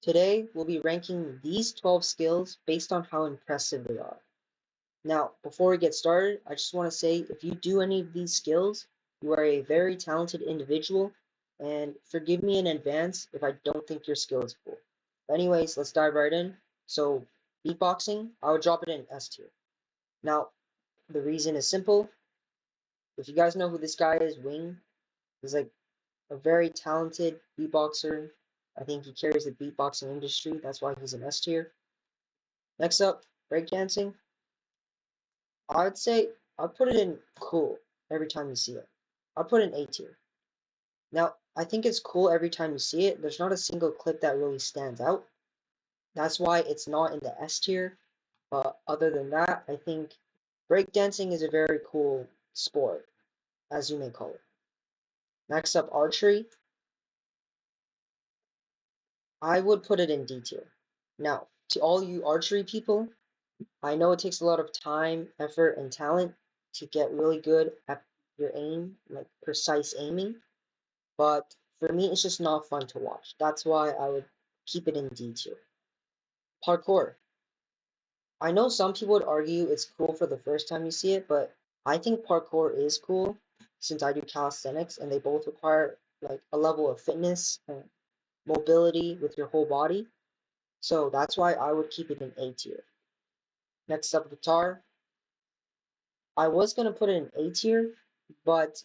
Today, we'll be ranking these 12 skills based on how impressive they are. Now, before we get started, I just want to say if you do any of these skills, you are a very talented individual, and forgive me in advance if I don't think your skill is cool. But anyways, let's dive right in. So, beatboxing, I would drop it in S tier. Now, the reason is simple. If you guys know who this guy is, Wing, he's like a very talented beatboxer. I think he carries the beatboxing industry. That's why he's an S tier. Next up, breakdancing. I'd say I'd put it in cool every time you see it. I'd put it in A tier. Now, I think it's cool every time you see it. There's not a single clip that really stands out. That's why it's not in the S tier. But other than that, I think breakdancing is a very cool sport, as you may call it. Next up, archery. I would put it in D tier. Now, to all you archery people, I know it takes a lot of time, effort, and talent to get really good at your aim, like precise aiming, but for me, it's just not fun to watch. That's why I would keep it in D tier. Parkour. I know some people would argue it's cool for the first time you see it, but I think parkour is cool since I do calisthenics and they both require like a level of fitness and mobility with your whole body. So that's why I would keep it in A tier. Next up, guitar. I was gonna put it in A tier, but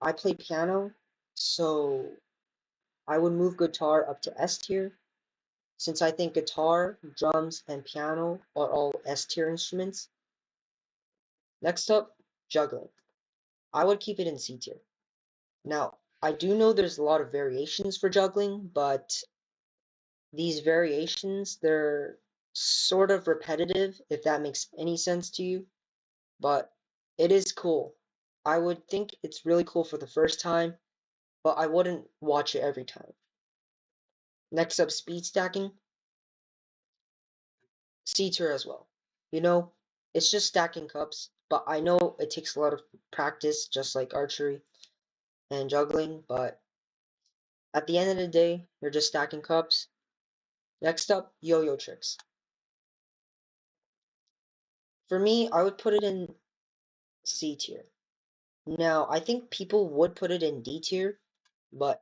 I play piano, so I would move guitar up to S tier, since I think guitar, drums, and piano are all S tier instruments. Next up, juggling. I would keep it in C tier. Now, I do know there's a lot of variations for juggling, but these variations, they're sort of repetitive, if that makes any sense to you, but it is cool. I would think it's really cool for the first time, but I wouldn't watch it every time. Next up, speed stacking. C tier as well. You know, it's just stacking cups, but I know it takes a lot of practice, just like archery and juggling, but at the end of the day, you're just stacking cups. Next up, yo-yo tricks. For me, I would put it in C tier. Now, I think people would put it in D tier, but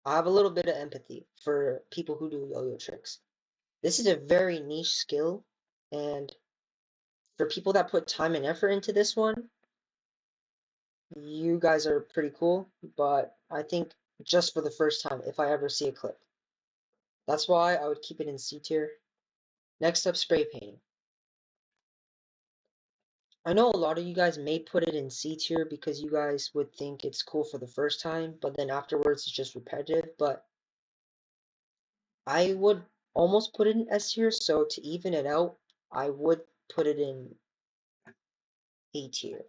I have a little bit of empathy for people who do yo-yo tricks. This is a very niche skill, and for people that put time and effort into this one, you guys are pretty cool, but I think just for the first time, if I ever see a clip. That's why I would keep it in C tier. Next up, spray painting. I know a lot of you guys may put it in C tier because you guys would think it's cool for the first time, but then afterwards it's just repetitive, but I would almost put it in S tier, so to even it out, I would put it in A tier.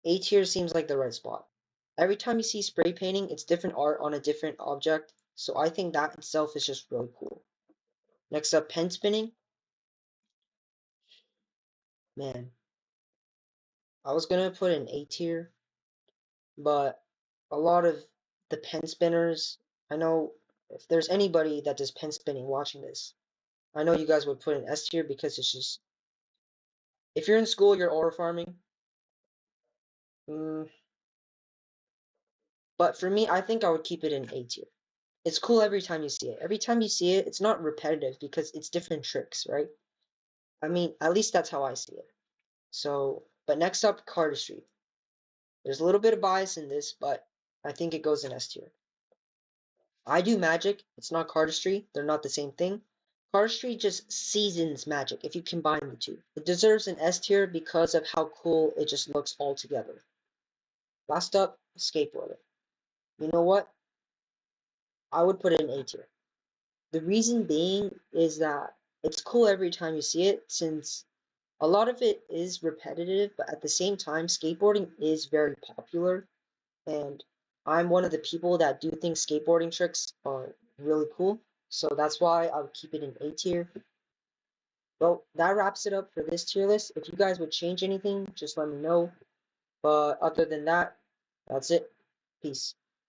A tier seems like the right spot. Every time you see spray painting, it's different art on a different object, so I think that itself is just really cool. Next up, pen spinning. Man, I was gonna put in A tier, but a lot of the pen spinners, I know if there's anybody that does pen spinning watching this, I know you guys would put in S tier because it's just, if you're in school, you're aura farming. Mm, but for me, I think I would keep it in A tier. It's cool every time you see it. Every time you see it, it's not repetitive because it's different tricks, right? I mean, at least that's how I see it. So, but next up, cardistry. There's a little bit of bias in this, but I think it goes in S tier. I do magic. It's not cardistry. They're not the same thing. Cardistry just seasons magic if you combine the two. It deserves an S tier because of how cool it just looks all together. Last up, skateboarding. You know what? I would put it in A tier. The reason being is that it's cool every time you see it, since a lot of it is repetitive, but at the same time, skateboarding is very popular, and I'm one of the people that do think skateboarding tricks are really cool, so that's why I would keep it in A tier. Well, that wraps it up for this tier list. If you guys would change anything, just let me know. But other than that, that's it. Peace.